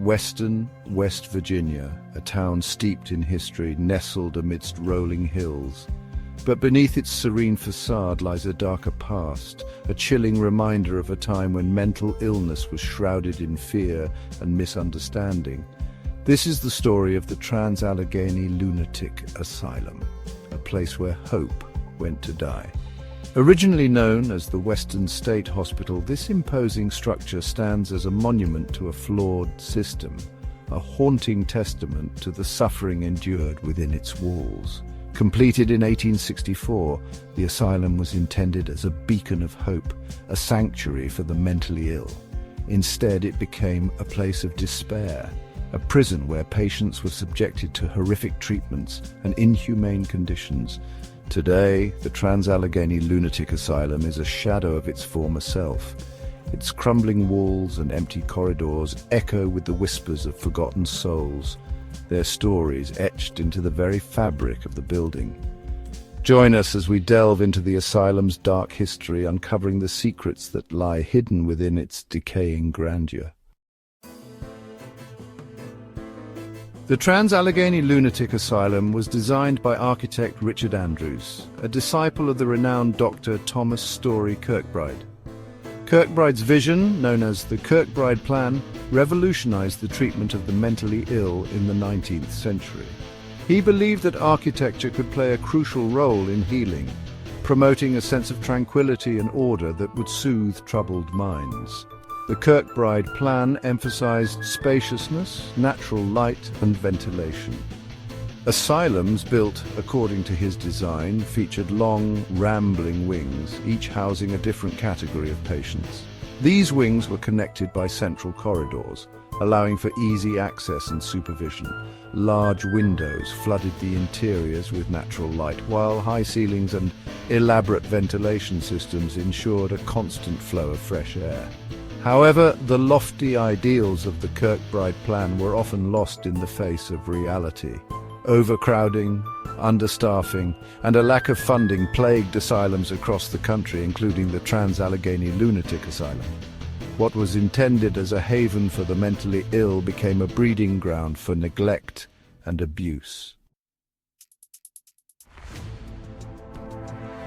Western West Virginia, a town steeped in history, nestled amidst rolling hills. But beneath its serene facade lies a darker past, a chilling reminder of a time when mental illness was shrouded in fear and misunderstanding. This is the story of the Trans-Allegheny Lunatic Asylum, a place where hope went to die. Originally known as the Western State Hospital, this imposing structure stands as a monument to a flawed system, a haunting testament to the suffering endured within its walls. Completed in 1864, the asylum was intended as a beacon of hope, a sanctuary for the mentally ill. Instead, it became a place of despair, a prison where patients were subjected to horrific treatments and inhumane conditions. Today, the Trans-Allegheny Lunatic Asylum is a shadow of its former self. Its crumbling walls and empty corridors echo with the whispers of forgotten souls, their stories etched into the very fabric of the building. Join us as we delve into the asylum's dark history, uncovering the secrets that lie hidden within its decaying grandeur. The Trans-Allegheny Lunatic Asylum was designed by architect Richard Andrews, a disciple of the renowned Dr. Thomas Story Kirkbride. Kirkbride's vision, known as the Kirkbride Plan, revolutionized the treatment of the mentally ill in the 19th century. He believed that architecture could play a crucial role in healing, promoting a sense of tranquility and order that would soothe troubled minds. The Kirkbride Plan emphasized spaciousness, natural light, and ventilation. Asylums built according to his design featured long, rambling wings, each housing a different category of patients. These wings were connected by central corridors, allowing for easy access and supervision. Large windows flooded the interiors with natural light, while high ceilings and elaborate ventilation systems ensured a constant flow of fresh air. However, the lofty ideals of the Kirkbride Plan were often lost in the face of reality. Overcrowding, understaffing, and a lack of funding plagued asylums across the country, including the Trans-Allegheny Lunatic Asylum. What was intended as a haven for the mentally ill became a breeding ground for neglect and abuse.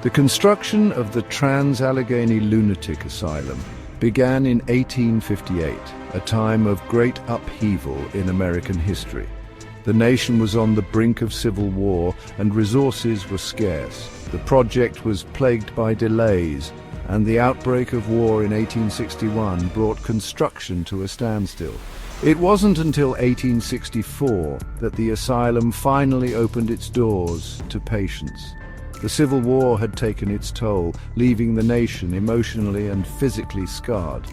The construction of the Trans-Allegheny Lunatic Asylum began in 1858, a time of great upheaval in American history. The nation was on the brink of civil war and resources were scarce. The project was plagued by delays, and the outbreak of war in 1861 brought construction to a standstill. It wasn't until 1864 that the asylum finally opened its doors to patients. The Civil War had taken its toll, leaving the nation emotionally and physically scarred.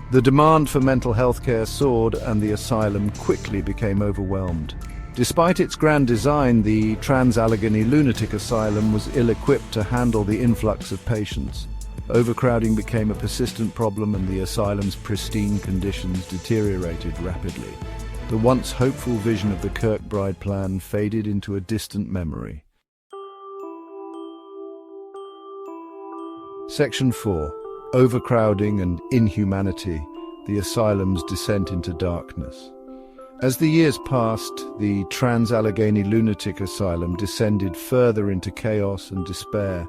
The demand for mental health care soared, and the asylum quickly became overwhelmed. Despite its grand design, the Trans-Allegheny Lunatic Asylum was ill-equipped to handle the influx of patients. Overcrowding became a persistent problem, and the asylum's pristine conditions deteriorated rapidly. The once hopeful vision of the Kirkbride Plan faded into a distant memory. Section 4. Overcrowding and inhumanity, the asylum's descent into darkness. As the years passed, the Trans-Allegheny Lunatic Asylum descended further into chaos and despair.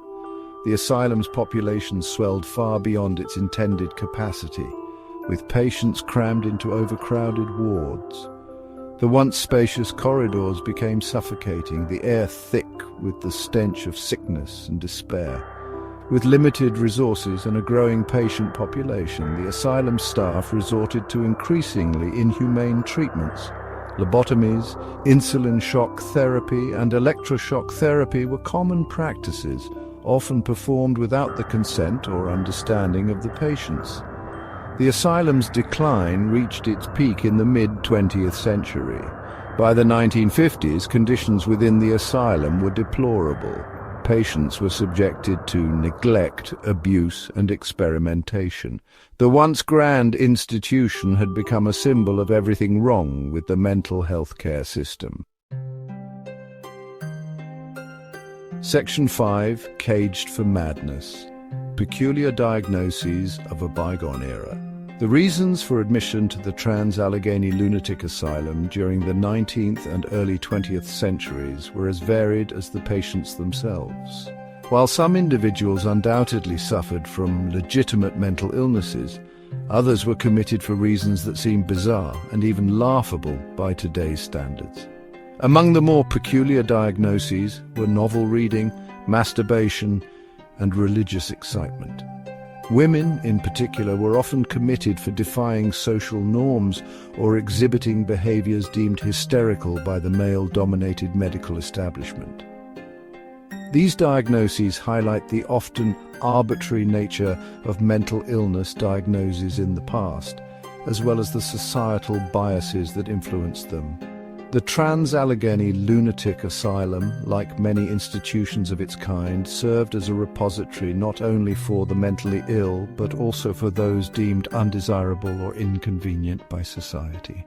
The asylum's population swelled far beyond its intended capacity, with patients crammed into overcrowded wards. The once spacious corridors became suffocating, the air thick with the stench of sickness and despair. With limited resources and a growing patient population, the asylum staff resorted to increasingly inhumane treatments. Lobotomies, insulin shock therapy, and electroshock therapy were common practices, often performed without the consent or understanding of the patients. The asylum's decline reached its peak in the mid-20th century. By the 1950s, conditions within the asylum were deplorable. Patients were subjected to neglect, abuse, and experimentation. The once grand institution had become a symbol of everything wrong with the mental health care system. Section 5. Caged for Madness. Peculiar Diagnoses of a Bygone Era. The reasons for admission to the Trans-Allegheny Lunatic Asylum during the 19th and early 20th centuries were as varied as the patients themselves. While some individuals undoubtedly suffered from legitimate mental illnesses, others were committed for reasons that seem bizarre and even laughable by today's standards. Among the more peculiar diagnoses were novel reading, masturbation, and religious excitement. Women, in particular, were often committed for defying social norms or exhibiting behaviors deemed hysterical by the male-dominated medical establishment. These diagnoses highlight the often arbitrary nature of mental illness diagnoses in the past, as well as the societal biases that influenced them. The Trans-Allegheny Lunatic Asylum, like many institutions of its kind, served as a repository not only for the mentally ill, but also for those deemed undesirable or inconvenient by society.